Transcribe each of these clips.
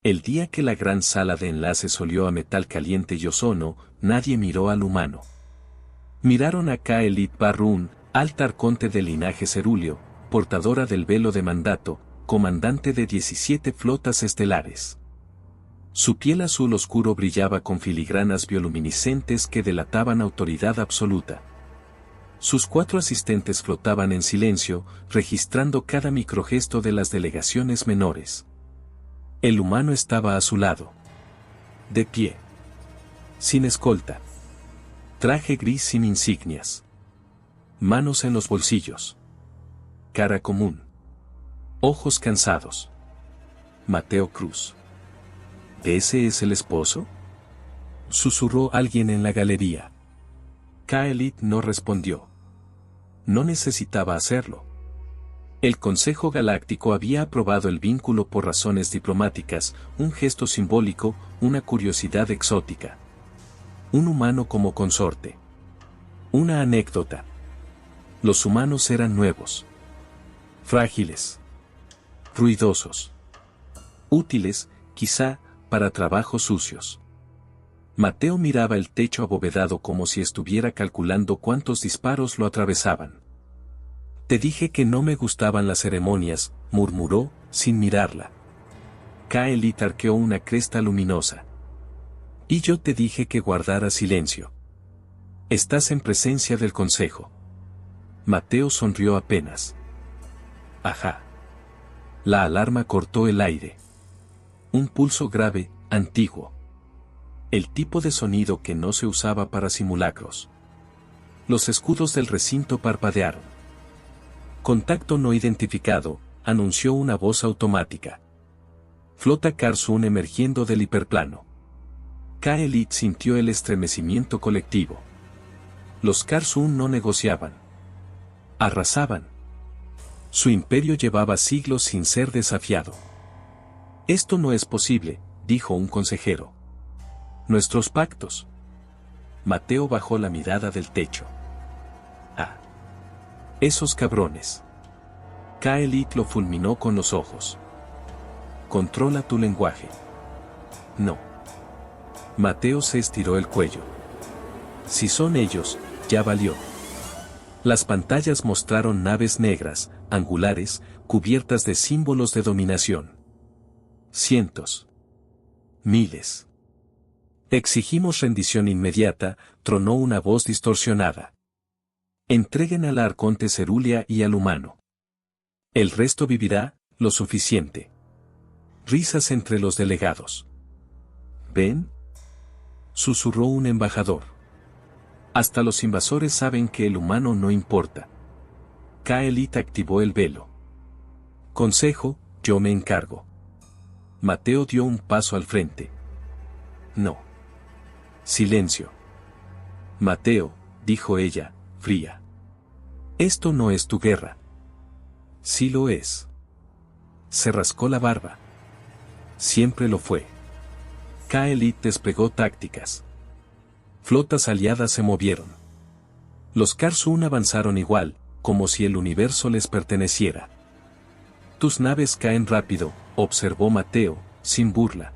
El día que la gran sala de enlaces olió a metal caliente y ozono, nadie miró al humano. Miraron a Kaelit Barrun, alta arconte del linaje cerúleo, portadora del velo de mandato, comandante de 17 flotas estelares. Su piel azul oscuro brillaba con filigranas bioluminiscentes que delataban autoridad absoluta. Sus 4 asistentes flotaban en silencio, registrando cada microgesto de las delegaciones menores. El humano estaba a su lado. De pie. Sin escolta. Traje gris sin insignias. Manos en los bolsillos. Cara común. Ojos cansados. Mateo Cruz. ¿Ese es el esposo?, susurró alguien en la galería. Kaelit no respondió. No necesitaba hacerlo. El Consejo Galáctico había aprobado el vínculo por razones diplomáticas, un gesto simbólico, una curiosidad exótica. Un humano como consorte. Una anécdota. Los humanos eran nuevos. Frágiles. Ruidosos. Útiles, quizá, para trabajos sucios. Mateo miraba el techo abovedado como si estuviera calculando cuántos disparos lo atravesaban. Te dije que no me gustaban las ceremonias, murmuró, sin mirarla. Kaelit arqueó una cresta luminosa. Y yo te dije que guardara silencio. Estás en presencia del consejo. Mateo sonrió apenas. Ajá. La alarma cortó el aire. Un pulso grave, antiguo. El tipo de sonido que no se usaba para simulacros. Los escudos del recinto parpadearon. Contacto no identificado, anunció una voz automática. Flota Karsun emergiendo del hiperplano. Kaelit sintió el estremecimiento colectivo. Los Karsun no negociaban. Arrasaban. Su imperio llevaba siglos sin ser desafiado. Esto no es posible, dijo un consejero. Nuestros pactos. Mateo bajó la mirada del techo. Ah. Esos cabrones. Kaelit lo fulminó con los ojos. Controla tu lenguaje. No. Mateo se estiró el cuello. Si son ellos, ya valió. Las pantallas mostraron naves negras, angulares, cubiertas de símbolos de dominación. Cientos. Miles. Exigimos rendición inmediata, tronó una voz distorsionada. Entreguen al arconte Cerulia y al humano. El resto vivirá, lo suficiente. Risas entre los delegados. ¿Ven?, susurró un embajador. Hasta los invasores saben que el humano no importa. Kaelit activó el velo. Consejo, yo me encargo. Mateo dio un paso al frente. No. Silencio. Mateo, dijo ella, fría. Esto no es tu guerra. Sí lo es. Se rascó la barba. Siempre lo fue. Kaelit desplegó tácticas. Flotas aliadas se movieron. Los Karsun avanzaron igual, como si el universo les perteneciera. Tus naves caen rápido, observó Mateo, sin burla.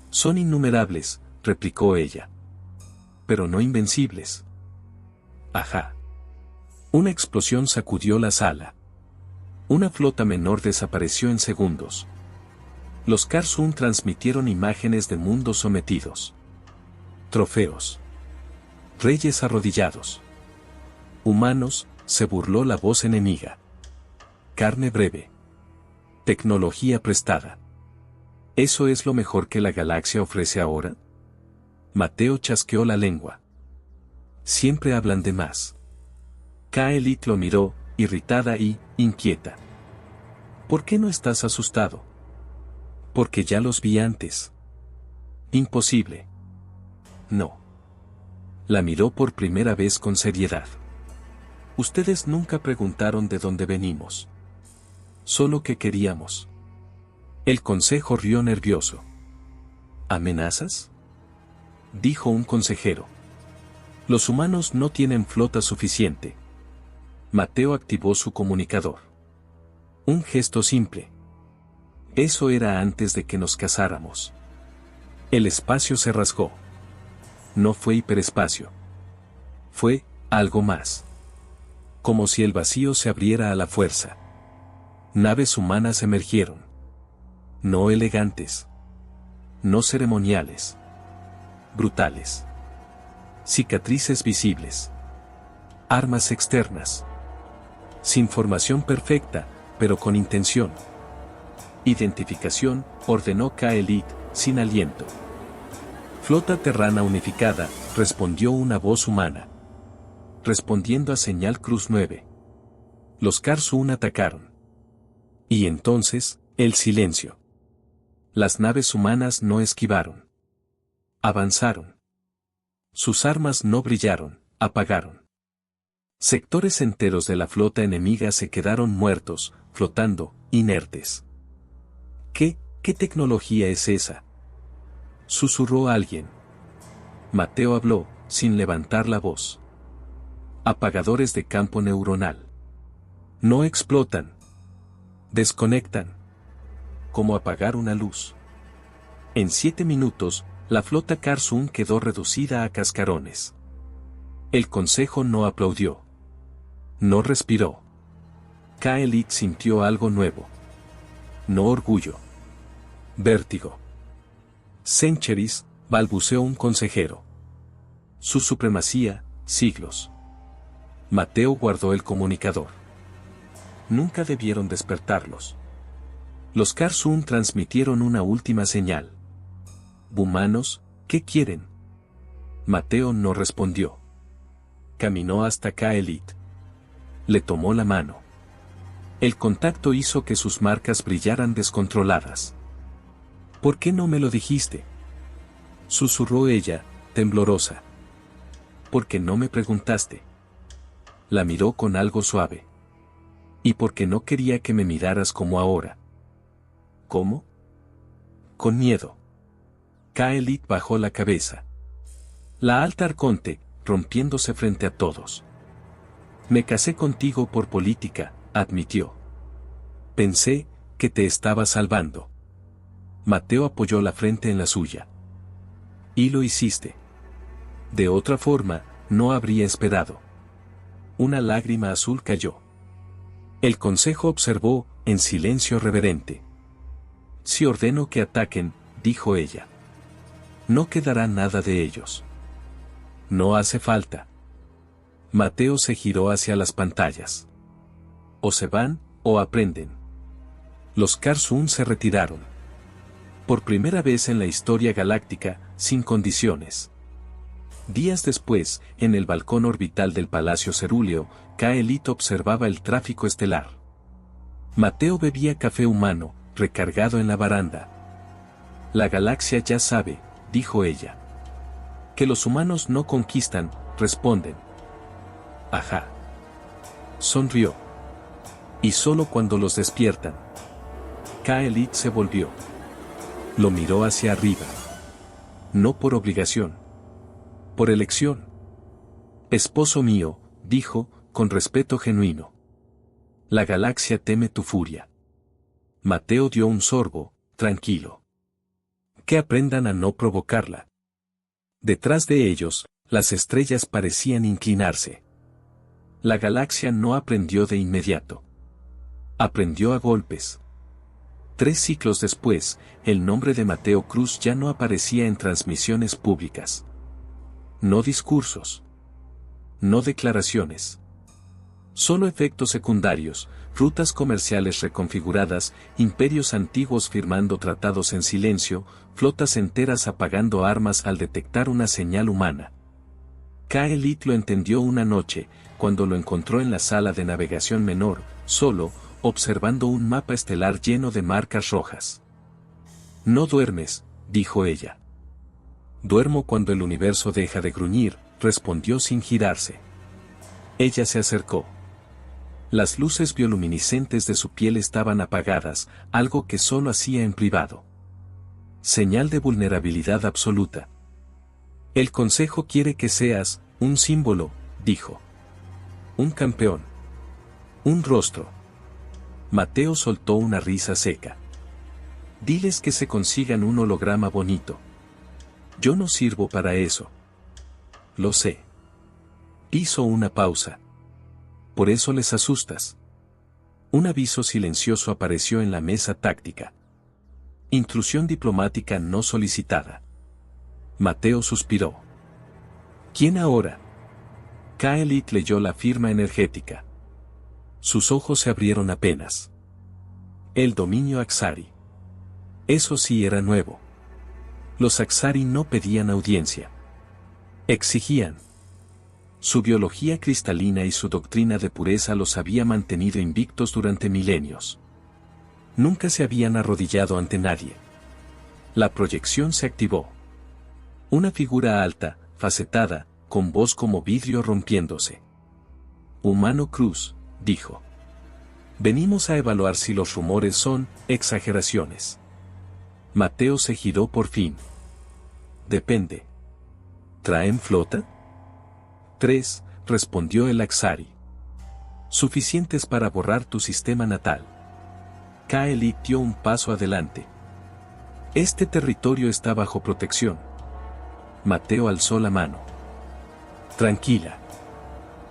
Son innumerables, replicó ella. Pero no invencibles. Ajá. Una explosión sacudió la sala. Una flota menor desapareció en segundos. Los Karsun transmitieron imágenes de mundos sometidos. Trofeos. Reyes arrodillados. Humanos, se burló la voz enemiga. Carne breve. Tecnología prestada. ¿Eso es lo mejor que la galaxia ofrece ahora? Mateo chasqueó la lengua. Siempre hablan de más. Kaelit lo miró, irritada y inquieta. ¿Por qué no estás asustado? Porque ya los vi antes. Imposible. No. La miró por primera vez con seriedad. Ustedes nunca preguntaron de dónde venimos. Solo que queríamos. El consejo rió nervioso. ¿Amenazas?, dijo un consejero. Los humanos no tienen flota suficiente. Mateo activó su comunicador. Un gesto simple. Eso era antes de que nos casáramos. El espacio se rasgó. No fue hiperespacio. Fue algo más. Como si el vacío se abriera a la fuerza. Naves humanas emergieron. No elegantes. No ceremoniales. Brutales. Cicatrices visibles. Armas externas. Sin formación perfecta, pero con intención. Identificación, ordenó Kaelit, sin aliento. Flota terrana unificada, respondió una voz humana. Respondiendo a señal Cruz 9. Los Karsun atacaron. Y entonces, el silencio. Las naves humanas no esquivaron. Avanzaron. Sus armas no brillaron, apagaron. Sectores enteros de la flota enemiga se quedaron muertos, flotando, inertes. ¿Qué tecnología es esa?, susurró alguien. Mateo habló, sin levantar la voz. Apagadores de campo neuronal. No explotan. Desconectan. Como apagar una luz. En 7 minutos, la flota Karsun quedó reducida a cascarones. El consejo no aplaudió. No respiró. Kaelit sintió algo nuevo. No orgullo. Vértigo. Centuries, balbuceó un consejero. Su supremacía, siglos. Mateo guardó el comunicador. Nunca debieron despertarlos. Los Karsun transmitieron una última señal. Humanos, ¿qué quieren? Mateo no respondió. Caminó hasta Kaelit. Le tomó la mano. El contacto hizo que sus marcas brillaran descontroladas. ¿Por qué no me lo dijiste?, susurró ella, temblorosa. ¿Por qué no me preguntaste? La miró con algo suave. ¿Y por qué no quería que me miraras como ahora? ¿Cómo? Con miedo. Kaelit bajó la cabeza. La alta arconte, rompiéndose frente a todos. Me casé contigo por política, admitió. Pensé que te estaba salvando. Mateo apoyó la frente en la suya. Y lo hiciste. De otra forma, no habría esperado. Una lágrima azul cayó. El consejo observó, en silencio reverente. Si ordeno que ataquen, dijo ella. No quedará nada de ellos. No hace falta. Mateo se giró hacia las pantallas. O se van, o aprenden. Los Karsun se retiraron. Por primera vez en la historia galáctica, sin condiciones. Días después, en el balcón orbital del Palacio Cerúleo, Kaelit observaba el tráfico estelar. Mateo bebía café humano, recargado en la baranda. La galaxia ya sabe, dijo ella. Que los humanos no conquistan, responden. Ajá. Sonrió. Y solo cuando los despiertan. Kaelit se volvió. Lo miró hacia arriba. No por obligación. Por elección. Esposo mío, dijo, con respeto genuino. La galaxia teme tu furia. Mateo dio un sorbo, tranquilo. Que aprendan a no provocarla. Detrás de ellos, las estrellas parecían inclinarse. La galaxia no aprendió de inmediato. Aprendió a golpes. 3 ciclos después, el nombre de Mateo Cruz ya no aparecía en transmisiones públicas. No discursos. No declaraciones. Solo efectos secundarios, rutas comerciales reconfiguradas, imperios antiguos firmando tratados en silencio, flotas enteras apagando armas al detectar una señal humana. Kaelit lo entendió una noche, cuando lo encontró en la sala de navegación menor, solo, observando un mapa estelar lleno de marcas rojas. No duermes, dijo ella. Duermo cuando el universo deja de gruñir, respondió sin girarse. Ella se acercó. Las luces bioluminiscentes de su piel estaban apagadas, algo que solo hacía en privado. Señal de vulnerabilidad absoluta. El consejo quiere que seas un símbolo, dijo. Un campeón. Un rostro. Mateo soltó una risa seca. Diles que se consigan un holograma bonito. Yo no sirvo para eso. Lo sé. Hizo una pausa. Por eso les asustas. Un aviso silencioso apareció en la mesa táctica. Intrusión diplomática no solicitada. Mateo suspiró. ¿Quién ahora? Kaelit leyó la firma energética. Sus ojos se abrieron apenas. El dominio Axari. Eso sí era nuevo. Los Axari no pedían audiencia. Exigían. Su biología cristalina y su doctrina de pureza los había mantenido invictos durante milenios. Nunca se habían arrodillado ante nadie. La proyección se activó. Una figura alta, facetada, con voz como vidrio rompiéndose. Humano Cruz, dijo. Venimos a evaluar si los rumores son exageraciones. Mateo se giró por fin. Depende. ¿Traen flota? 3, respondió el Axari. Suficientes para borrar tu sistema natal. Kaelit dio un paso adelante. Este territorio está bajo protección. Mateo alzó la mano. Tranquila.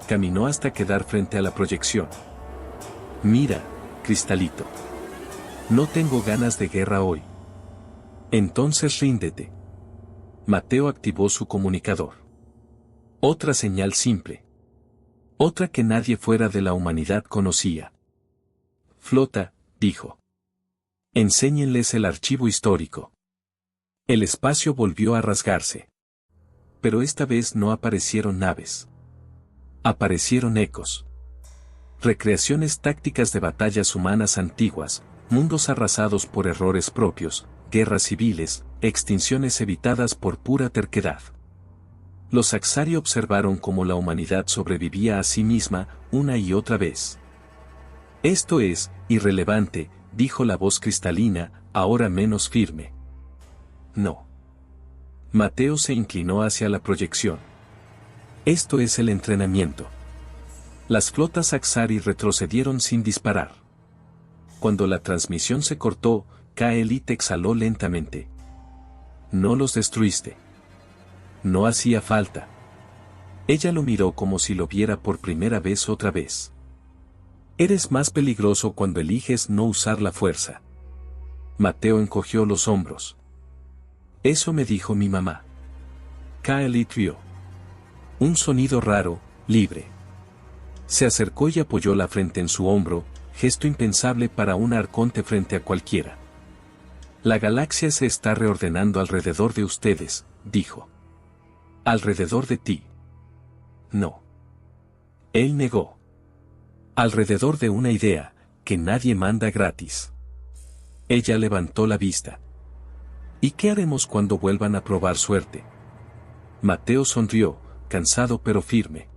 Caminó hasta quedar frente a la proyección. Mira, Cristalito. No tengo ganas de guerra hoy. Entonces ríndete. Mateo activó su comunicador. Otra señal simple. Otra que nadie fuera de la humanidad conocía. Flota, dijo. Enséñenles el archivo histórico. El espacio volvió a rasgarse. Pero esta vez no aparecieron naves. Aparecieron ecos. Recreaciones tácticas de batallas humanas antiguas, mundos arrasados por errores propios, guerras civiles, extinciones evitadas por pura terquedad. Los Axari observaron cómo la humanidad sobrevivía a sí misma una y otra vez. Esto es irrelevante, dijo la voz cristalina, ahora menos firme. No. Mateo se inclinó hacia la proyección. Esto es el entrenamiento. Las flotas Axari retrocedieron sin disparar. Cuando la transmisión se cortó, Kaelit exhaló lentamente. No los destruiste. No hacía falta. Ella lo miró como si lo viera por primera vez otra vez. Eres más peligroso cuando eliges no usar la fuerza. Mateo encogió los hombros. Eso me dijo mi mamá. Kaelit rió. Un sonido raro, libre. Se acercó y apoyó la frente en su hombro, gesto impensable para un arconte frente a cualquiera. La galaxia se está reordenando alrededor de ustedes, dijo. Alrededor de ti. No. Él negó. Alrededor de una idea, que nadie manda gratis. Ella levantó la vista. ¿Y qué haremos cuando vuelvan a probar suerte? Mateo sonrió, cansado pero firme.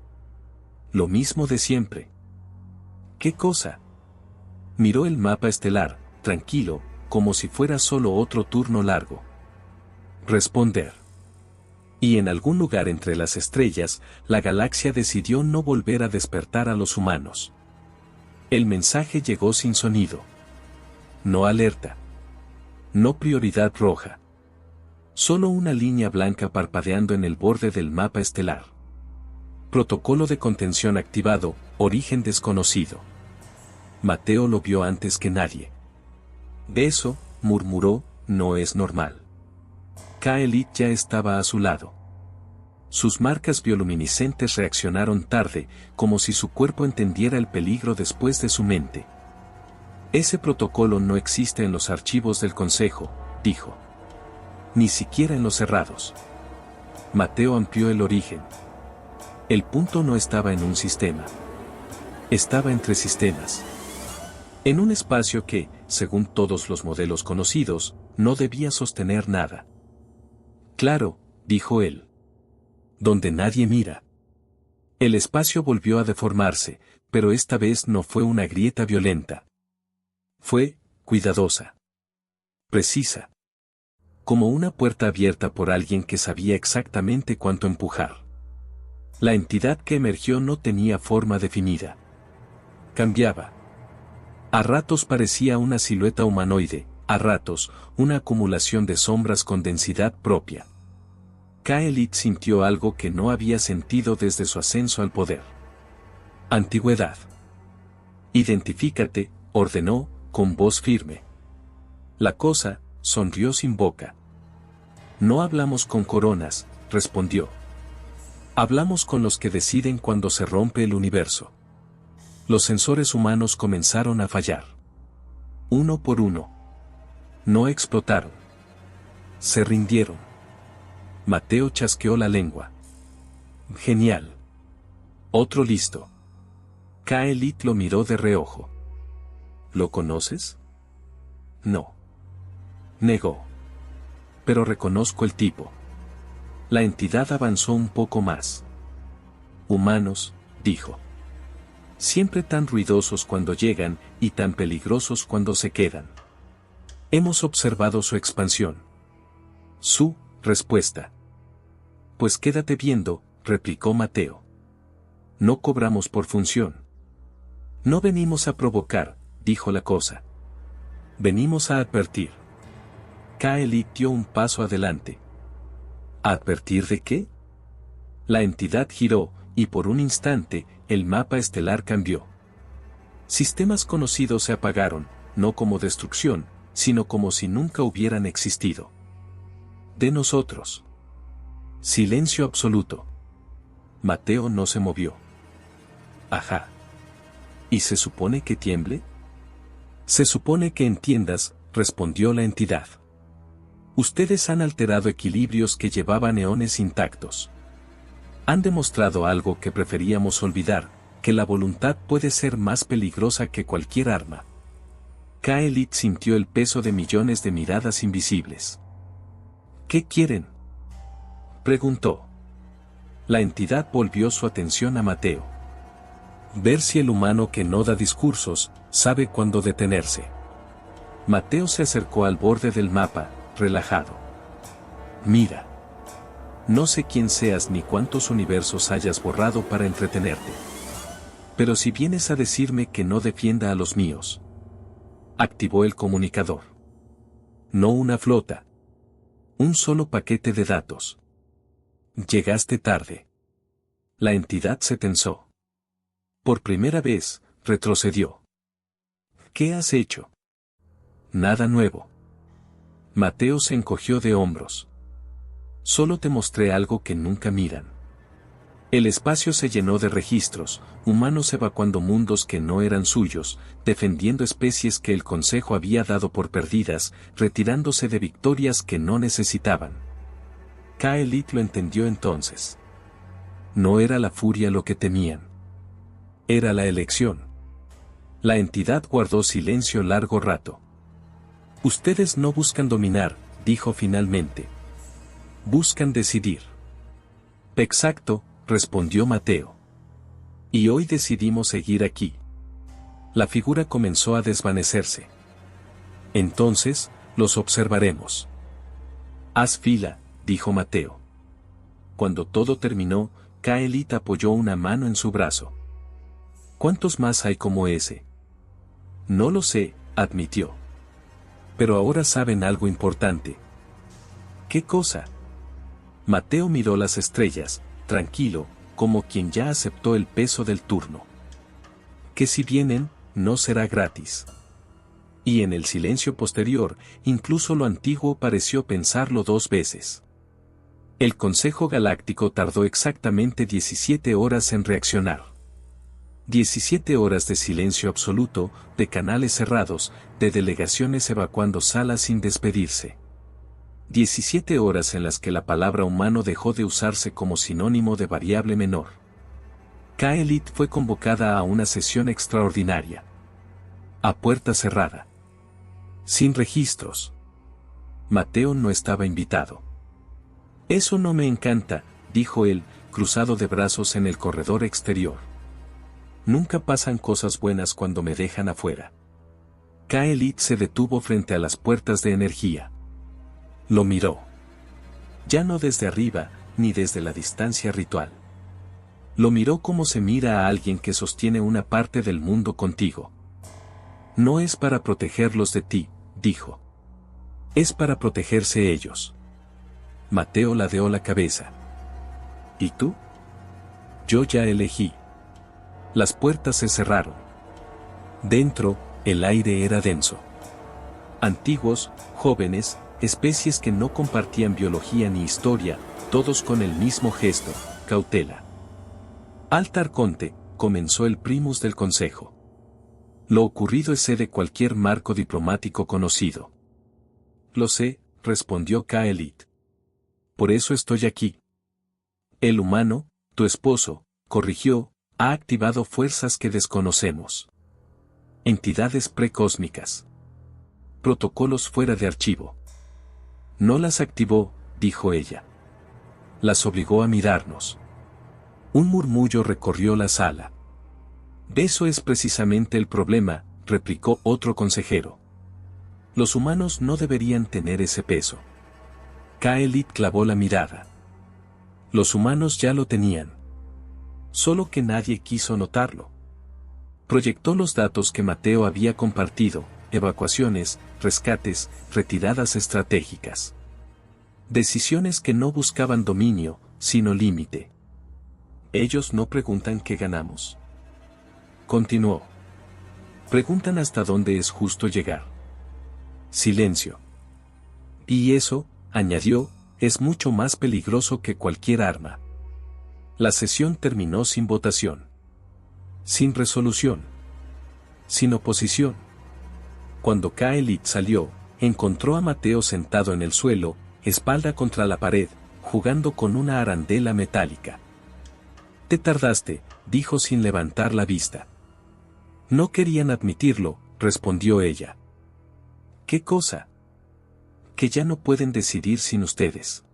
Lo mismo de siempre. ¿Qué cosa? Miró el mapa estelar, tranquilo, como si fuera solo otro turno largo. Responder. Y en algún lugar entre las estrellas, la galaxia decidió no volver a despertar a los humanos. El mensaje llegó sin sonido. No alerta. No prioridad roja. Solo una línea blanca parpadeando en el borde del mapa estelar. Protocolo de contención activado, origen desconocido. Mateo lo vio antes que nadie. Eso, murmuró, no es normal. Kaelit ya estaba a su lado. Sus marcas bioluminiscentes reaccionaron tarde, como si su cuerpo entendiera el peligro después de su mente. Ese protocolo no existe en los archivos del Consejo, dijo. Ni siquiera en los cerrados. Mateo amplió el origen. El punto no estaba en un sistema. Estaba entre sistemas. En un espacio que, según todos los modelos conocidos, no debía sostener nada. Claro, dijo él. Donde nadie mira. El espacio volvió a deformarse, pero esta vez no fue una grieta violenta. Fue, cuidadosa. Precisa. Como una puerta abierta por alguien que sabía exactamente cuánto empujar. La entidad que emergió no tenía forma definida. Cambiaba. A ratos parecía una silueta humanoide, a ratos, una acumulación de sombras con densidad propia. Kaelit sintió algo que no había sentido desde su ascenso al poder. Antigüedad. Identifícate, ordenó, con voz firme. La cosa, sonrió sin boca. No hablamos con coronas, respondió. Hablamos con los que deciden cuando se rompe el universo. Los sensores humanos comenzaron a fallar. Uno por uno. No explotaron. Se rindieron. Mateo chasqueó la lengua. Genial. Otro listo. Kaelit lo miró de reojo. ¿Lo conoces? No. Negó. Pero reconozco el tipo. La entidad avanzó un poco más. Humanos, dijo. Siempre tan ruidosos cuando llegan y tan peligrosos cuando se quedan. Hemos observado su expansión. Su respuesta. Pues quédate viendo, replicó Mateo. No cobramos por función. No venimos a provocar, dijo la cosa. Venimos a advertir. Kaelit dio un paso adelante. ¿A advertir de qué? La entidad giró, y por un instante, el mapa estelar cambió. Sistemas conocidos se apagaron, no como destrucción, sino como si nunca hubieran existido. De nosotros. Silencio absoluto. Mateo no se movió. Ajá. ¿Y se supone que tiemble? Se supone que entiendas, respondió la entidad. Ustedes han alterado equilibrios que llevaban eones intactos. Han demostrado algo que preferíamos olvidar, que la voluntad puede ser más peligrosa que cualquier arma. Kaelit sintió el peso de millones de miradas invisibles. ¿Qué quieren?, preguntó. La entidad volvió su atención a Mateo. Ver si el humano que no da discursos, sabe cuándo detenerse. Mateo se acercó al borde del mapa, relajado. Mira. No sé quién seas ni cuántos universos hayas borrado para entretenerte. Pero si vienes a decirme que no defienda a los míos. Activó el comunicador. No una flota. Un solo paquete de datos. Llegaste tarde. La entidad se tensó. Por primera vez, retrocedió. ¿Qué has hecho? Nada nuevo. Mateo se encogió de hombros. Solo te mostré algo que nunca miran. El espacio se llenó de registros, humanos evacuando mundos que no eran suyos, defendiendo especies que el Consejo había dado por perdidas, retirándose de victorias que no necesitaban. Kaelit lo entendió entonces. No era la furia lo que temían. Era la elección. La entidad guardó silencio largo rato. Ustedes no buscan dominar, dijo finalmente. Buscan decidir. Exacto, respondió Mateo. Y hoy decidimos seguir aquí. La figura comenzó a desvanecerse. Entonces, los observaremos. Haz fila, dijo Mateo. Cuando todo terminó, Kaelit apoyó una mano en su brazo. ¿Cuántos más hay como ese? No lo sé, admitió. Pero ahora saben algo importante. ¿Qué cosa? Mateo miró las estrellas, tranquilo, como quien ya aceptó el peso del turno. Que si vienen, no será gratis. Y en el silencio posterior, incluso lo antiguo pareció pensarlo dos veces. El Consejo Galáctico tardó exactamente 17 horas en reaccionar. 17 horas de silencio absoluto, de canales cerrados, de delegaciones evacuando salas sin despedirse. 17 horas en las que la palabra humano dejó de usarse como sinónimo de variable menor. Kaelit fue convocada a una sesión extraordinaria. A puerta cerrada. Sin registros. Mateo no estaba invitado. Eso no me encanta, dijo él, cruzado de brazos en el corredor exterior. Nunca pasan cosas buenas cuando me dejan afuera. Kaelit se detuvo frente a las puertas de energía. Lo miró. Ya no desde arriba, ni desde la distancia ritual. Lo miró como se mira a alguien que sostiene una parte del mundo contigo. No es para protegerlos de ti, dijo. Es para protegerse ellos. Mateo ladeó la cabeza. ¿Y tú? Yo ya elegí. Las puertas se cerraron. Dentro, el aire era denso. Antiguos, jóvenes, especies que no compartían biología ni historia, todos con el mismo gesto, cautela. Alta Arconte, comenzó el primus del consejo. Lo ocurrido excede cualquier marco diplomático conocido. Lo sé, respondió Kaelit. Por eso estoy aquí. El humano, tu esposo, corrigió, ha activado fuerzas que desconocemos. Entidades precósmicas. Protocolos fuera de archivo. No las activó, dijo ella. Las obligó a mirarnos. Un murmullo recorrió la sala. Eso es precisamente el problema, replicó otro consejero. Los humanos no deberían tener ese peso. Kaelit clavó la mirada. Los humanos ya lo tenían. Solo que nadie quiso notarlo. Proyectó los datos que Mateo había compartido, evacuaciones, rescates, retiradas estratégicas. Decisiones que no buscaban dominio, sino límite. Ellos no preguntan qué ganamos. Continuó. Preguntan hasta dónde es justo llegar. Silencio. Y eso, añadió, es mucho más peligroso que cualquier arma. La sesión terminó sin votación. Sin resolución. Sin oposición. Cuando Kaelit salió, encontró a Mateo sentado en el suelo, espalda contra la pared, jugando con una arandela metálica. Te tardaste, dijo sin levantar la vista. No querían admitirlo, respondió ella. ¿Qué cosa? Que ya no pueden decidir sin ustedes.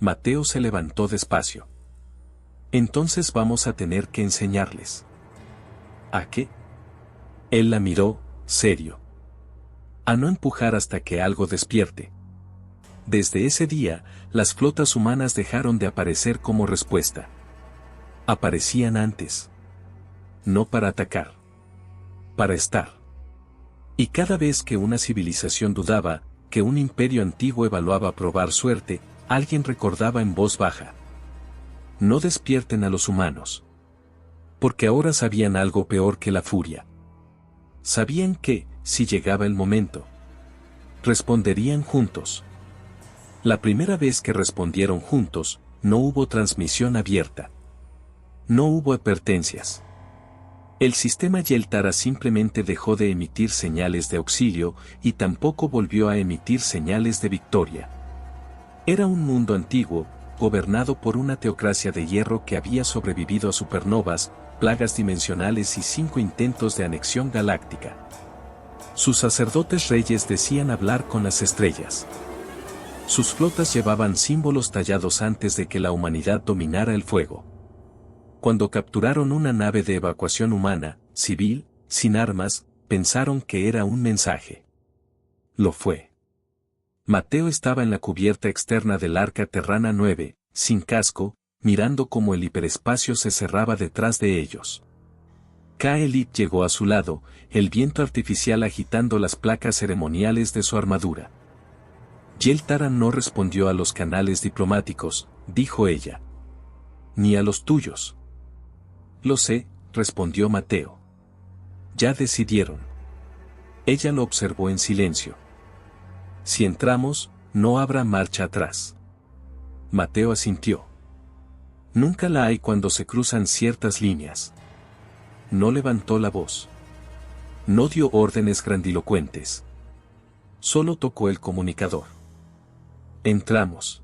Mateo se levantó despacio. Entonces vamos a tener que enseñarles. ¿A qué? Él la miró, serio. A no empujar hasta que algo despierte. Desde ese día, las flotas humanas dejaron de aparecer como respuesta. Aparecían antes. No para atacar. Para estar. Y cada vez que una civilización dudaba, que un imperio antiguo evaluaba probar suerte, alguien recordaba en voz baja. No despierten a los humanos. Porque ahora sabían algo peor que la furia. Sabían que, si llegaba el momento, responderían juntos. La primera vez que respondieron juntos, no hubo transmisión abierta. No hubo advertencias. El sistema Yeltara simplemente dejó de emitir señales de auxilio y tampoco volvió a emitir señales de victoria. Era un mundo antiguo, gobernado por una teocracia de hierro que había sobrevivido a supernovas, plagas dimensionales y 5 intentos de anexión galáctica. Sus sacerdotes reyes decían hablar con las estrellas. Sus flotas llevaban símbolos tallados antes de que la humanidad dominara el fuego. Cuando capturaron una nave de evacuación humana, civil, sin armas, pensaron que era un mensaje. Lo fue. Mateo estaba en la cubierta externa del Arca Terrana 9, sin casco, mirando cómo el hiperespacio se cerraba detrás de ellos. Kaelit llegó a su lado, el viento artificial agitando las placas ceremoniales de su armadura. Yeltara no respondió a los canales diplomáticos, dijo ella. Ni a los tuyos. Lo sé, respondió Mateo. Ya decidieron. Ella lo observó en silencio. Si entramos, no habrá marcha atrás. Mateo asintió. Nunca la hay cuando se cruzan ciertas líneas. No levantó la voz. No dio órdenes grandilocuentes. Solo tocó el comunicador. Entramos.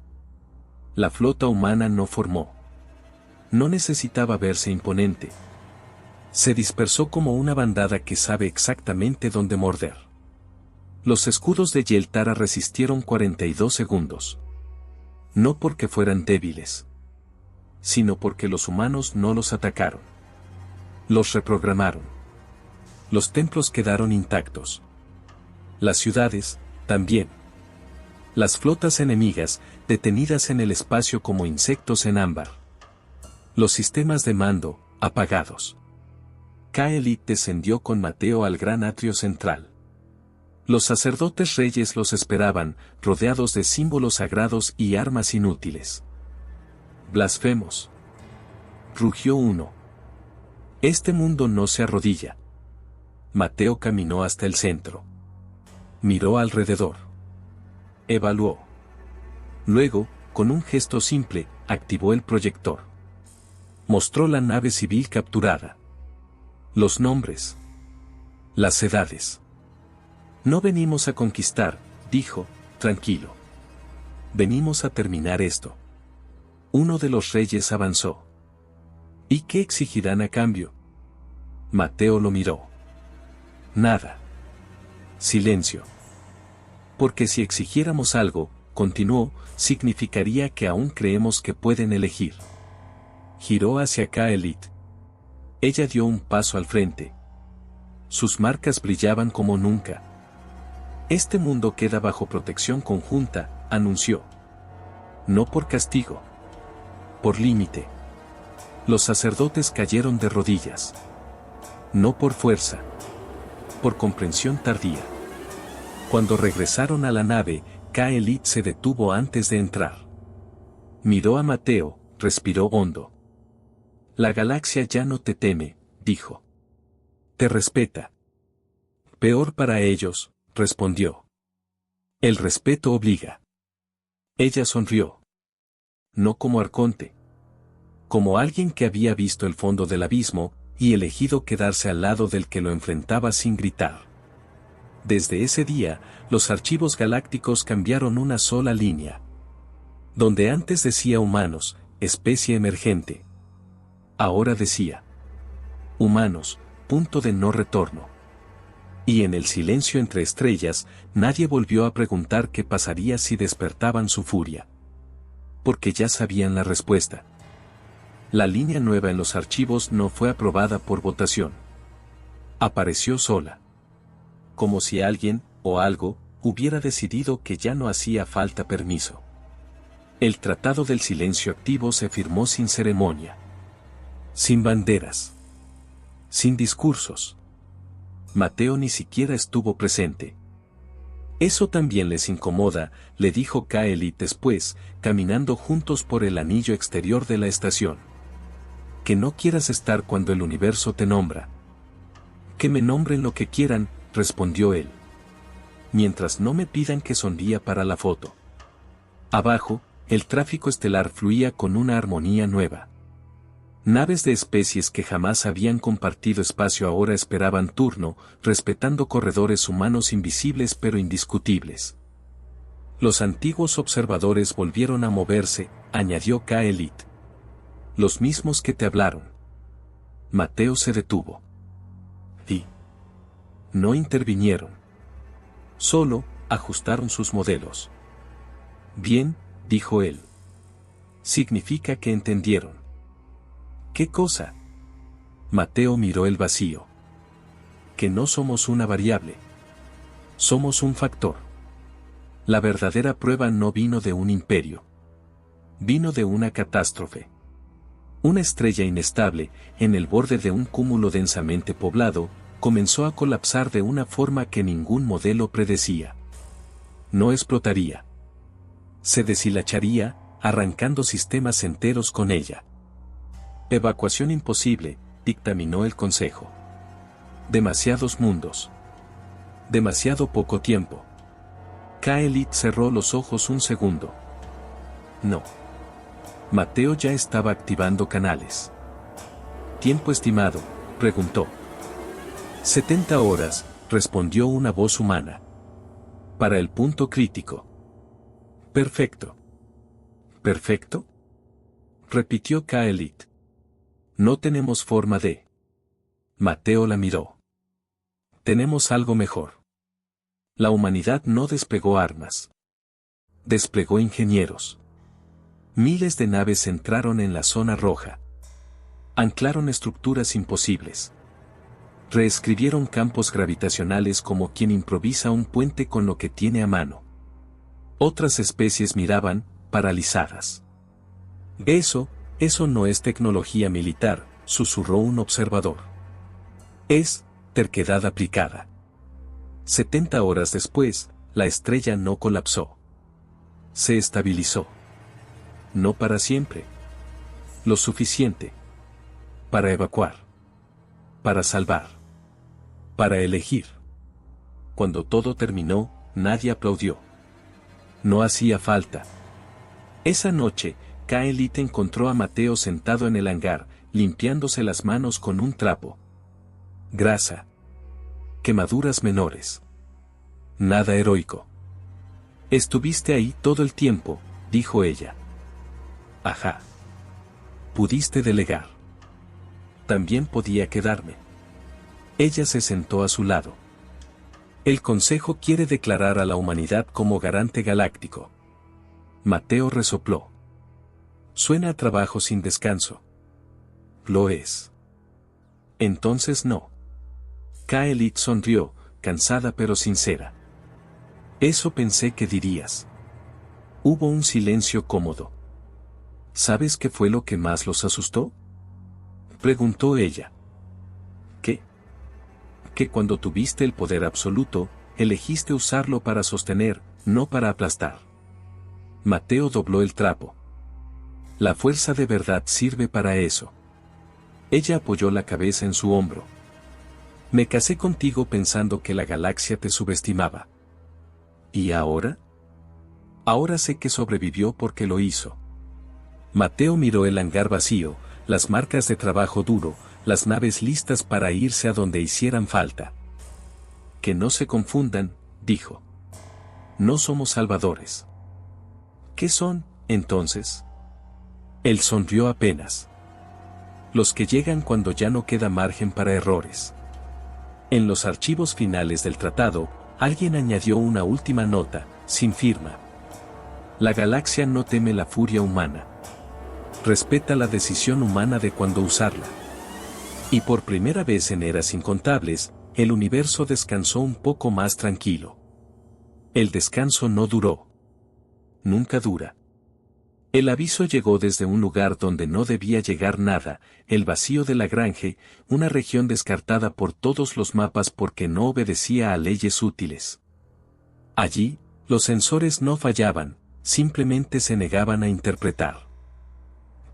La flota humana no formó. No necesitaba verse imponente. Se dispersó como una bandada que sabe exactamente dónde morder. Los escudos de Yeltara resistieron 42 segundos. No porque fueran débiles, sino porque los humanos no los atacaron. Los reprogramaron. Los templos quedaron intactos. Las ciudades, también. Las flotas enemigas, detenidas en el espacio como insectos en ámbar. Los sistemas de mando, apagados. Kaelit descendió con Mateo al gran atrio central. Los sacerdotes reyes los esperaban, rodeados de símbolos sagrados y armas inútiles. Blasfemos. Rugió uno. Este mundo no se arrodilla. Mateo caminó hasta el centro. Miró alrededor. Evaluó. Luego, con un gesto simple, activó el proyector. Mostró la nave civil capturada. Los nombres. Las edades. No venimos a conquistar, dijo, tranquilo. Venimos a terminar esto. Uno de los reyes avanzó. ¿Y qué exigirán a cambio? Mateo lo miró. Nada. Silencio. Porque si exigiéramos algo, continuó, significaría que aún creemos que pueden elegir. Giró hacia Kaelit. Ella dio un paso al frente. Sus marcas brillaban como nunca. Este mundo queda bajo protección conjunta, anunció. No por castigo. Por límite. Los sacerdotes cayeron de rodillas. No por fuerza. Por comprensión tardía. Cuando regresaron a la nave, Kaelit se detuvo antes de entrar. Miró a Mateo, respiró hondo. La galaxia ya no te teme, dijo. Te respeta. Peor para ellos, respondió. El respeto obliga. Ella sonrió. No como arconte. Como alguien que había visto el fondo del abismo, y elegido quedarse al lado del que lo enfrentaba sin gritar. Desde ese día, los archivos galácticos cambiaron una sola línea. Donde antes decía humanos, especie emergente. Ahora decía. Humanos, punto de no retorno. Y en el silencio entre estrellas, nadie volvió a preguntar qué pasaría si despertaban su furia. Porque ya sabían la respuesta. La línea nueva en los archivos no fue aprobada por votación. Apareció sola. Como si alguien, o algo, hubiera decidido que ya no hacía falta permiso. El Tratado del Silencio Activo se firmó sin ceremonia. Sin banderas. Sin discursos. Mateo ni siquiera estuvo presente. Eso también les incomoda, le dijo Kaelit después, caminando juntos por el anillo exterior de la estación. Que no quieras estar cuando el universo te nombra. Que me nombren lo que quieran, respondió él. Mientras no me pidan que sonría para la foto. Abajo, el tráfico estelar fluía con una armonía nueva. Naves de especies que jamás habían compartido espacio ahora esperaban turno, respetando corredores humanos invisibles pero indiscutibles. Los antiguos observadores volvieron a moverse, añadió Kaelit. Los mismos que te hablaron. Mateo se detuvo. Y no intervinieron. Solo ajustaron sus modelos. Bien, dijo él. Significa que entendieron. ¿Qué cosa? Mateo miró el vacío. Que no somos una variable. Somos un factor. La verdadera prueba no vino de un imperio. Vino de una catástrofe. Una estrella inestable, en el borde de un cúmulo densamente poblado, comenzó a colapsar de una forma que ningún modelo predecía. No explotaría. Se deshilacharía, arrancando sistemas enteros con ella. Evacuación imposible, dictaminó el consejo. Demasiados mundos. Demasiado poco tiempo. Kaelit cerró los ojos un segundo. No. Mateo ya estaba activando canales. ¿Tiempo estimado?, preguntó. 70 horas, respondió una voz humana. Para el punto crítico. Perfecto. ¿Perfecto?, repitió Kaelit. No tenemos forma de. Mateo la miró. Tenemos algo mejor. La humanidad no desplegó armas. Desplegó ingenieros. Miles de naves entraron en la zona roja. Anclaron estructuras imposibles. Reescribieron campos gravitacionales como quien improvisa un puente con lo que tiene a mano. Otras especies miraban, paralizadas. Eso no es tecnología militar, susurró un observador. Es terquedad aplicada. 70 horas después, la estrella no colapsó. Se estabilizó. No para siempre. Lo suficiente. Para evacuar. Para salvar. Para elegir. Cuando todo terminó, nadie aplaudió. No hacía falta. Esa noche, Kaelit encontró a Mateo sentado en el hangar, limpiándose las manos con un trapo. Grasa. Quemaduras menores. Nada heroico. Estuviste ahí todo el tiempo, dijo ella. Ajá. Pudiste delegar. También podía quedarme. Ella se sentó a su lado. El Consejo quiere declarar a la humanidad como garante galáctico. Mateo resopló. Suena a trabajo sin descanso. Lo es. Entonces no. Kaelit sonrió, cansada pero sincera. Eso pensé que dirías. Hubo un silencio cómodo. ¿Sabes qué fue lo que más los asustó? Preguntó ella. ¿Qué? Que cuando tuviste el poder absoluto, elegiste usarlo para sostener, no para aplastar. Mateo dobló el trapo. La fuerza de verdad sirve para eso. Ella apoyó la cabeza en su hombro. Me casé contigo pensando que la galaxia te subestimaba. ¿Y ahora? Ahora sé que sobrevivió porque lo hizo. Mateo miró el hangar vacío, las marcas de trabajo duro, las naves listas para irse a donde hicieran falta. Que no se confundan, dijo. No somos salvadores. ¿Qué son, entonces? Él sonrió apenas. Los que llegan cuando ya no queda margen para errores. En los archivos finales del tratado, alguien añadió una última nota, sin firma. La galaxia no teme la furia humana. Respeta la decisión humana de cuándo usarla. Y por primera vez en eras incontables, el universo descansó un poco más tranquilo. El descanso no duró. Nunca dura. El aviso llegó desde un lugar donde no debía llegar nada, el vacío de Lagrange, una región descartada por todos los mapas porque no obedecía a leyes útiles. Allí, los sensores no fallaban, simplemente se negaban a interpretar.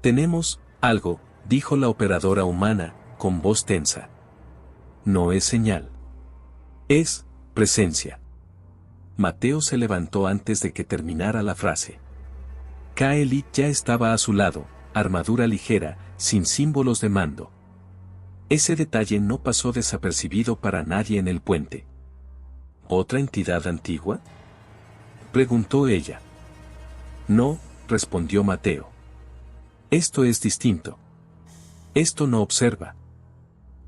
Tenemos algo, dijo la operadora humana, con voz tensa. No es señal. Es presencia. Mateo se levantó antes de que terminara la frase. Kaelit ya estaba a su lado, armadura ligera, sin símbolos de mando. Ese detalle no pasó desapercibido para nadie en el puente. ¿Otra entidad antigua? Preguntó ella. No, respondió Mateo. Esto es distinto. Esto no observa.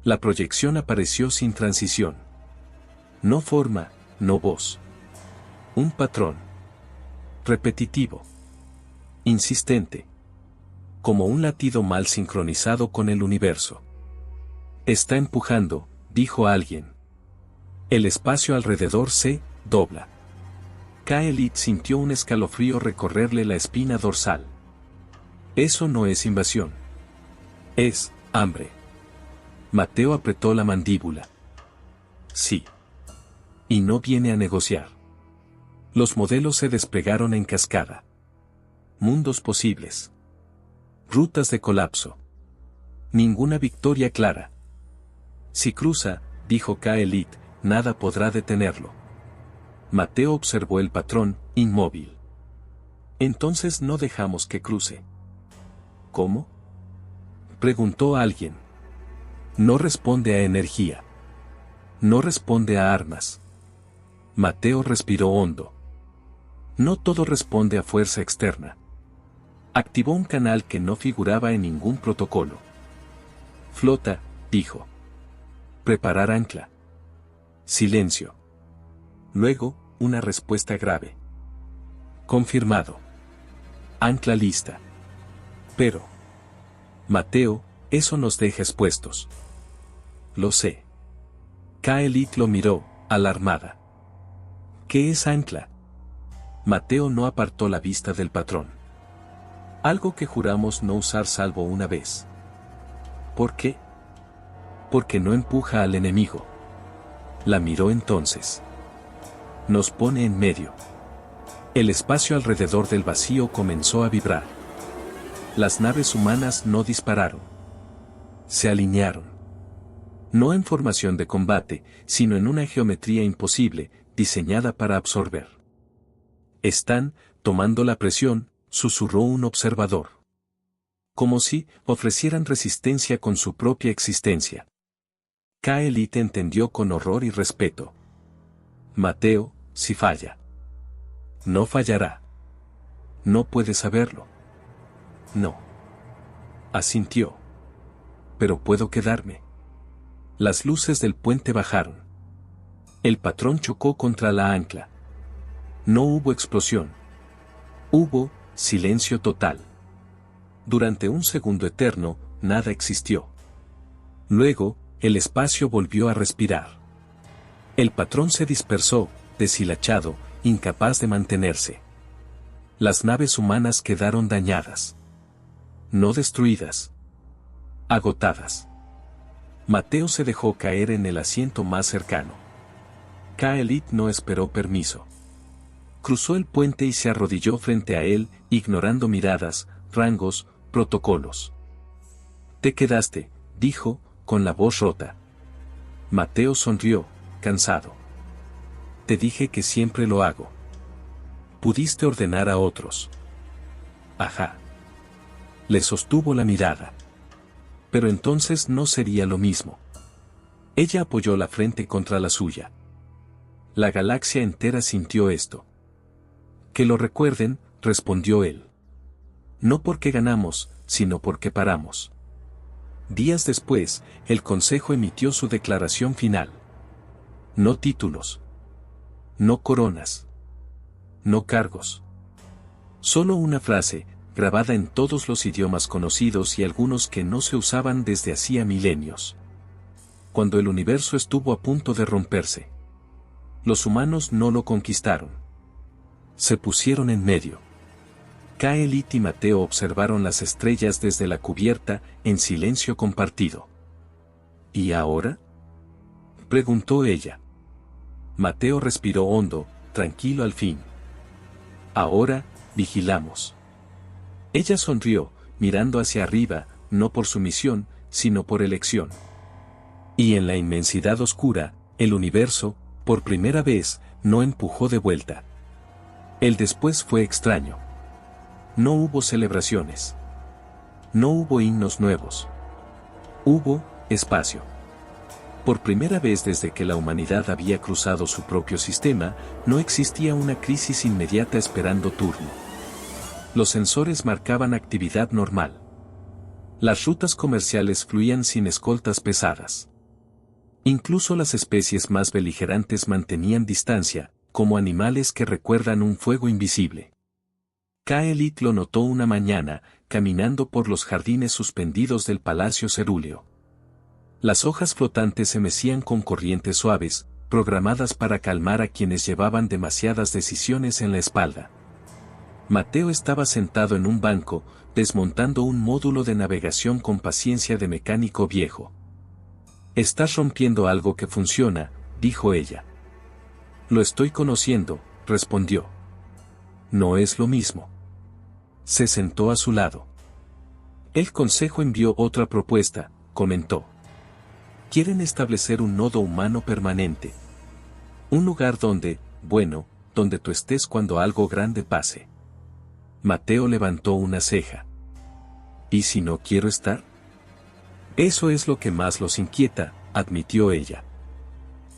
La proyección apareció sin transición. No forma, no voz. Un patrón. Repetitivo. Insistente. Como un latido mal sincronizado con el universo. Está empujando, dijo alguien. El espacio alrededor se dobla. Kaelit sintió un escalofrío recorrerle la espina dorsal. Eso no es invasión. Es hambre. Mateo apretó la mandíbula. Sí. Y no viene a negociar. Los modelos se desplegaron en cascada. Mundos posibles. Rutas de colapso. Ninguna victoria clara. Si cruza, dijo Kaelit, nada podrá detenerlo. Mateo observó el patrón, inmóvil. Entonces no dejamos que cruce. ¿Cómo? Preguntó alguien. No responde a energía. No responde a armas. Mateo respiró hondo. No todo responde a fuerza externa. Activó un canal que no figuraba en ningún protocolo. Flota, dijo. Preparar ancla. Silencio. Luego, una respuesta grave. Confirmado. Ancla lista. Pero, Mateo, eso nos deja expuestos. Lo sé. Kaelit lo miró, alarmada. ¿Qué es ancla? Mateo no apartó la vista del patrón. Algo que juramos no usar salvo una vez. ¿Por qué? Porque no empuja al enemigo. La miró entonces. Nos pone en medio. El espacio alrededor del vacío comenzó a vibrar. Las naves humanas no dispararon. Se alinearon. No en formación de combate, sino en una geometría imposible, diseñada para absorber. Están tomando la presión, susurró un observador. Como si ofrecieran resistencia con su propia existencia. Kaelit entendió con horror y respeto. Mateo, si falla. No fallará. No puede saberlo. No. Asintió. Pero puedo quedarme. Las luces del puente bajaron. El patrón chocó contra la ancla. No hubo explosión. Hubo silencio total. Durante un segundo eterno, nada existió. Luego, el espacio volvió a respirar. El patrón se dispersó, deshilachado, incapaz de mantenerse. Las naves humanas quedaron dañadas. No destruidas. Agotadas. Mateo se dejó caer en el asiento más cercano. Kaelit no esperó permiso. Cruzó el puente y se arrodilló frente a él, ignorando miradas, rangos, protocolos. Te quedaste, dijo, con la voz rota. Mateo sonrió, cansado. Te dije que siempre lo hago. Pudiste ordenar a otros. Ajá. Le sostuvo la mirada. Pero entonces no sería lo mismo. Ella apoyó la frente contra la suya. La galaxia entera sintió esto. Que lo recuerden, respondió él. No porque ganamos, sino porque paramos. Días después, el Consejo emitió su declaración final. No títulos. No coronas. No cargos. Solo una frase, grabada en todos los idiomas conocidos y algunos que no se usaban desde hacía milenios. Cuando el universo estuvo a punto de romperse. Los humanos no lo conquistaron. Se pusieron en medio. Kaelit y Mateo observaron las estrellas desde la cubierta, en silencio compartido. ¿Y ahora?, preguntó ella. Mateo respiró hondo, tranquilo al fin. Ahora, vigilamos. Ella sonrió, mirando hacia arriba, no por sumisión, sino por elección. Y en la inmensidad oscura, el universo, por primera vez, no empujó de vuelta. El después fue extraño. No hubo celebraciones. No hubo himnos nuevos. Hubo espacio. Por primera vez desde que la humanidad había cruzado su propio sistema, no existía una crisis inmediata esperando turno. Los sensores marcaban actividad normal. Las rutas comerciales fluían sin escoltas pesadas. Incluso las especies más beligerantes mantenían distancia, como animales que recuerdan un fuego invisible. Kaelit lo notó una mañana, caminando por los jardines suspendidos del Palacio Cerúleo. Las hojas flotantes se mecían con corrientes suaves, programadas para calmar a quienes llevaban demasiadas decisiones en la espalda. Mateo estaba sentado en un banco, desmontando un módulo de navegación con paciencia de mecánico viejo. «Estás rompiendo algo que funciona», dijo ella. «Lo estoy conociendo», respondió. «No es lo mismo». Se sentó a su lado. El Consejo envió otra propuesta, comentó. Quieren establecer un nodo humano permanente. Un lugar donde, bueno, donde tú estés cuando algo grande pase. Mateo levantó una ceja. ¿Y si no quiero estar? Eso es lo que más los inquieta, admitió ella.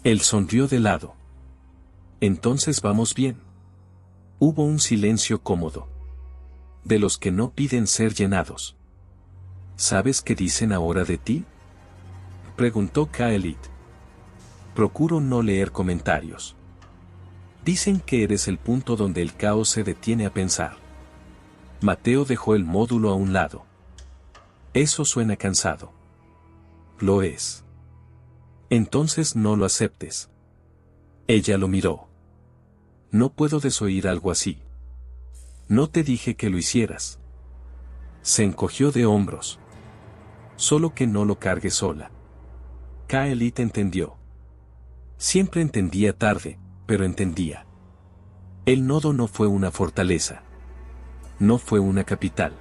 Él sonrió de lado. Entonces vamos bien. Hubo un silencio cómodo. De los que no piden ser llenados. ¿Sabes qué dicen ahora de ti?, preguntó Kaelit. Procuro no leer comentarios. Dicen que eres el punto donde el caos se detiene a pensar. Mateo dejó el módulo a un lado. Eso suena cansado. Lo es. Entonces no lo aceptes. Ella lo miró. No puedo desoír algo así. No te dije que lo hicieras. Se encogió de hombros. Solo que no lo cargues sola. Kaelit entendió. Siempre entendía tarde, pero entendía. El nodo no fue una fortaleza. No fue una capital.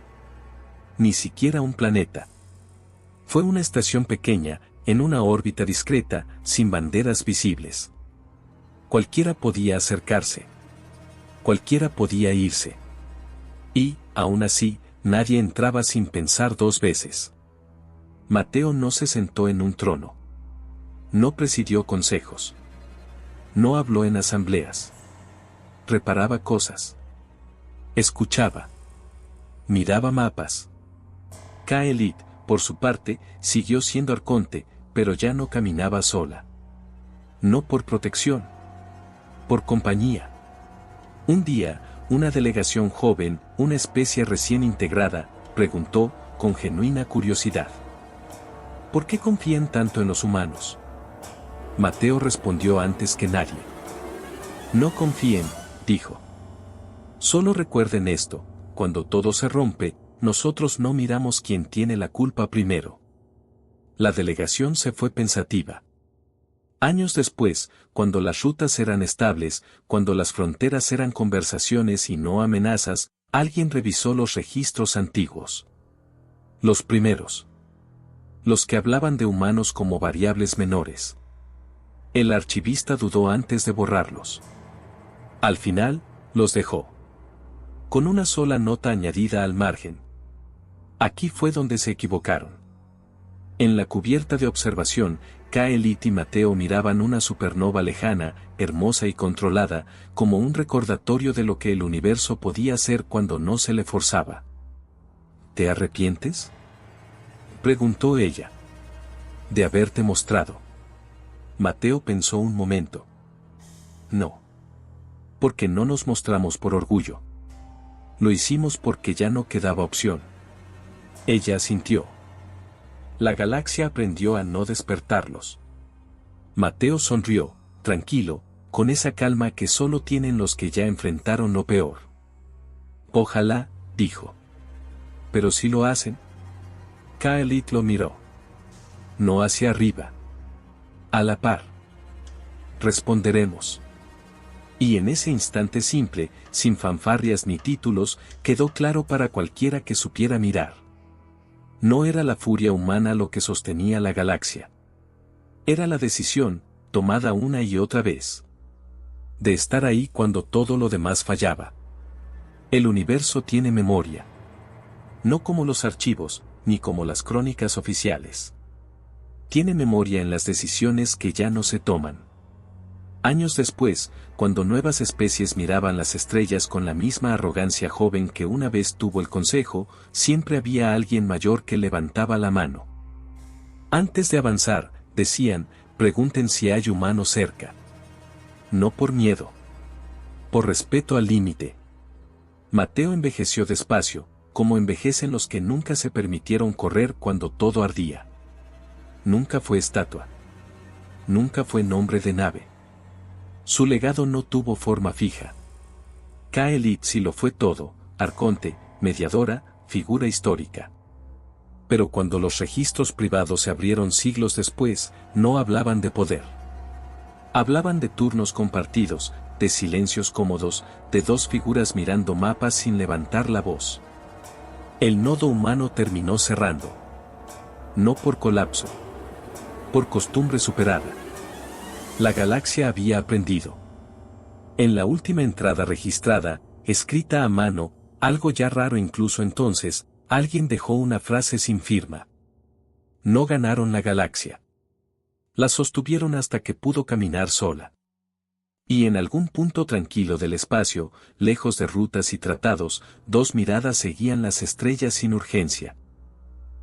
Ni siquiera un planeta. Fue una estación pequeña, en una órbita discreta, sin banderas visibles. Cualquiera podía acercarse. Cualquiera podía irse. Y, aún así, nadie entraba sin pensar dos veces. Mateo no se sentó en un trono. No presidió consejos. No habló en asambleas. Reparaba cosas. Escuchaba. Miraba mapas. Kaelit, por su parte, siguió siendo arconte, pero ya no caminaba sola. No por protección. Por compañía. Un día, una delegación joven, una especie recién integrada, preguntó, con genuina curiosidad: ¿por qué confían tanto en los humanos? Mateo respondió antes que nadie. No confíen, dijo. Solo recuerden esto: cuando todo se rompe, nosotros no miramos quién tiene la culpa primero. La delegación se fue pensativa. Años después, cuando las rutas eran estables, cuando las fronteras eran conversaciones y no amenazas, alguien revisó los registros antiguos. Los primeros. Los que hablaban de humanos como variables menores. El archivista dudó antes de borrarlos. Al final, los dejó. Con una sola nota añadida al margen. Aquí fue donde se equivocaron. En la cubierta de observación, Kaelit y Mateo miraban una supernova lejana, hermosa y controlada, como un recordatorio de lo que el universo podía ser cuando no se le forzaba. ¿Te arrepientes?, preguntó ella. De haberte mostrado. Mateo pensó un momento. No. Porque no nos mostramos por orgullo. Lo hicimos porque ya no quedaba opción. Ella asintió. La galaxia aprendió a no despertarlos. Mateo sonrió, tranquilo, con esa calma que solo tienen los que ya enfrentaron lo peor. Ojalá, dijo. Pero si lo hacen. Kaelit lo miró. No hacia arriba. A la par. Responderemos. Y en ese instante simple, sin fanfarrias ni títulos, quedó claro para cualquiera que supiera mirar. No era la furia humana lo que sostenía la galaxia. Era la decisión, tomada una y otra vez, de estar ahí cuando todo lo demás fallaba. El universo tiene memoria. No como los archivos, ni como las crónicas oficiales. Tiene memoria en las decisiones que ya no se toman. Años después, cuando nuevas especies miraban las estrellas con la misma arrogancia joven que una vez tuvo el consejo, siempre había alguien mayor que levantaba la mano. Antes de avanzar, decían, pregunten si hay humanos cerca. No por miedo. Por respeto al límite. Mateo envejeció despacio, como envejecen los que nunca se permitieron correr cuando todo ardía. Nunca fue estatua. Nunca fue nombre de nave. Su legado no tuvo forma fija. Kaelit sí lo fue todo, arconte, mediadora, figura histórica. Pero cuando los registros privados se abrieron siglos después, no hablaban de poder. Hablaban de turnos compartidos, de silencios cómodos, de dos figuras mirando mapas sin levantar la voz. El nodo humano terminó cerrando. No por colapso. Por costumbre superada. La galaxia había aprendido. En la última entrada registrada, escrita a mano, algo ya raro incluso entonces, alguien dejó una frase sin firma. No ganaron la galaxia. La sostuvieron hasta que pudo caminar sola. Y en algún punto tranquilo del espacio, lejos de rutas y tratados, dos miradas seguían las estrellas sin urgencia.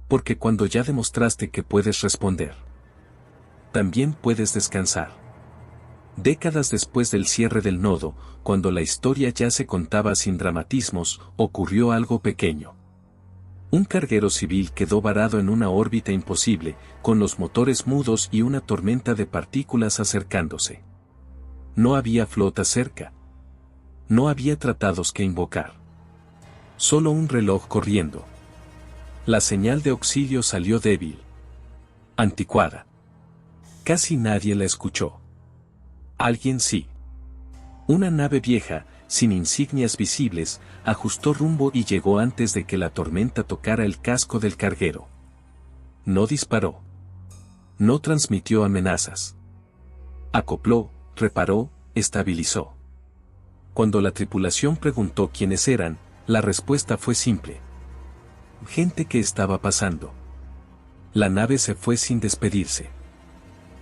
Porque cuando ya demostraste que puedes responder, también puedes descansar. Décadas después del cierre del nodo, cuando la historia ya se contaba sin dramatismos, ocurrió algo pequeño. Un carguero civil quedó varado en una órbita imposible, con los motores mudos y una tormenta de partículas acercándose. No había flota cerca. No había tratados que invocar. Solo un reloj corriendo. La señal de auxilio salió débil. Anticuada. Casi nadie la escuchó. Alguien sí. Una nave vieja, sin insignias visibles, ajustó rumbo y llegó antes de que la tormenta tocara el casco del carguero. No disparó. No transmitió amenazas. Acopló, reparó, estabilizó. Cuando la tripulación preguntó quiénes eran, la respuesta fue simple. Gente que estaba pasando. La nave se fue sin despedirse.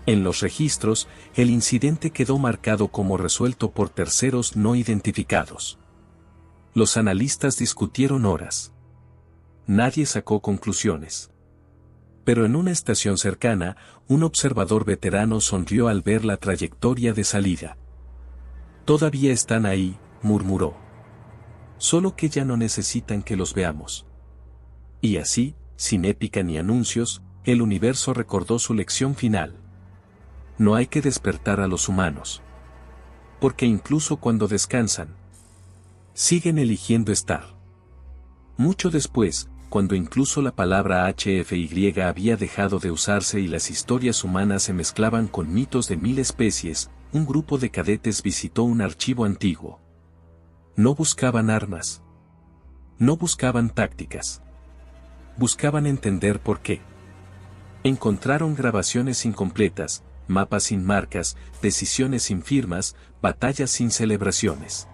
En los registros, el incidente quedó marcado como resuelto por terceros no identificados. Los analistas discutieron horas. Nadie sacó conclusiones. Pero en una estación cercana, un observador veterano sonrió al ver la trayectoria de salida. «Todavía están ahí», murmuró. «Solo que ya no necesitan que los veamos». Y así, sin épica ni anuncios, el universo recordó su lección final. No hay que despertar a los humanos. Porque incluso cuando descansan, siguen eligiendo estar. Mucho después, cuando incluso la palabra HFY había dejado de usarse y las historias humanas se mezclaban con mitos de 1000 especies, un grupo de cadetes visitó un archivo antiguo. No buscaban armas. No buscaban tácticas. Buscaban entender por qué. Encontraron grabaciones incompletas, mapas sin marcas, decisiones sin firmas, batallas sin celebraciones.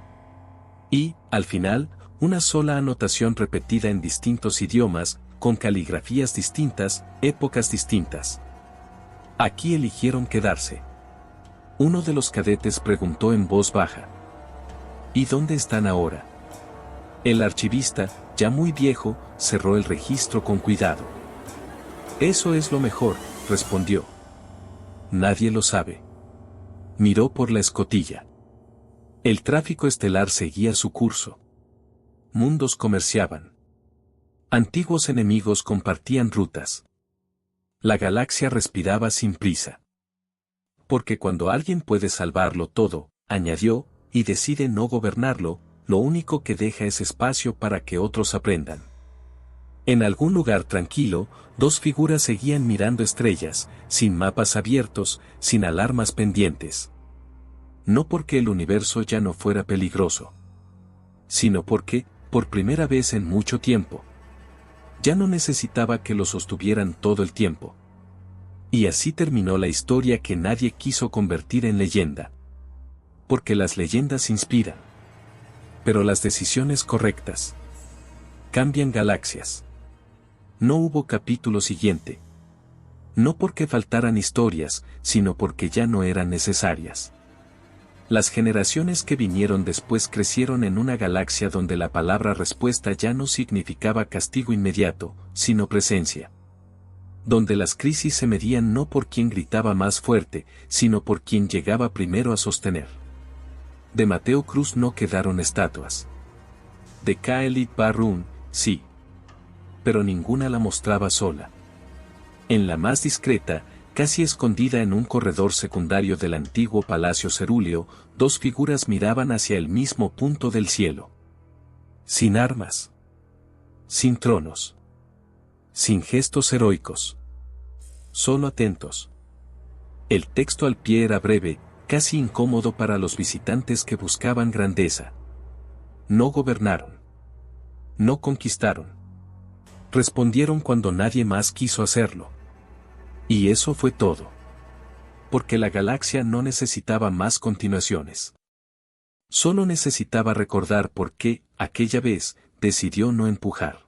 Y, al final, una sola anotación repetida en distintos idiomas, con caligrafías distintas, épocas distintas. Aquí eligieron quedarse. Uno de los cadetes preguntó en voz baja. ¿Y dónde están ahora? El archivista, ya muy viejo, cerró el registro con cuidado. Eso es lo mejor, respondió. Nadie lo sabe. Miró por la escotilla. El tráfico estelar seguía su curso. Mundos comerciaban. Antiguos enemigos compartían rutas. La galaxia respiraba sin prisa. Porque cuando alguien puede salvarlo todo, añadió, y decide no gobernarlo, lo único que deja es espacio para que otros aprendan. En algún lugar tranquilo, dos figuras seguían mirando estrellas, sin mapas abiertos, sin alarmas pendientes. No porque el universo ya no fuera peligroso, sino porque, por primera vez en mucho tiempo, ya no necesitaba que lo sostuvieran todo el tiempo. Y así terminó la historia que nadie quiso convertir en leyenda. Porque las leyendas inspiran. Pero las decisiones correctas cambian galaxias. No hubo capítulo siguiente. No porque faltaran historias, sino porque ya no eran necesarias. Las generaciones que vinieron después crecieron en una galaxia donde la palabra respuesta ya no significaba castigo inmediato, sino presencia. Donde las crisis se medían no por quien gritaba más fuerte, sino por quien llegaba primero a sostener. De Mateo Cruz no quedaron estatuas. De Kaelit Barrun, sí. Pero ninguna la mostraba sola. En la más discreta, casi escondida en un corredor secundario del antiguo Palacio Cerúleo, dos figuras miraban hacia el mismo punto del cielo. Sin armas. Sin tronos. Sin gestos heroicos. Solo atentos. El texto al pie era breve, casi incómodo para los visitantes que buscaban grandeza. No gobernaron. No conquistaron. Respondieron cuando nadie más quiso hacerlo. Y eso fue todo. Porque la galaxia no necesitaba más continuaciones. Solo necesitaba recordar por qué, aquella vez, decidió no empujar.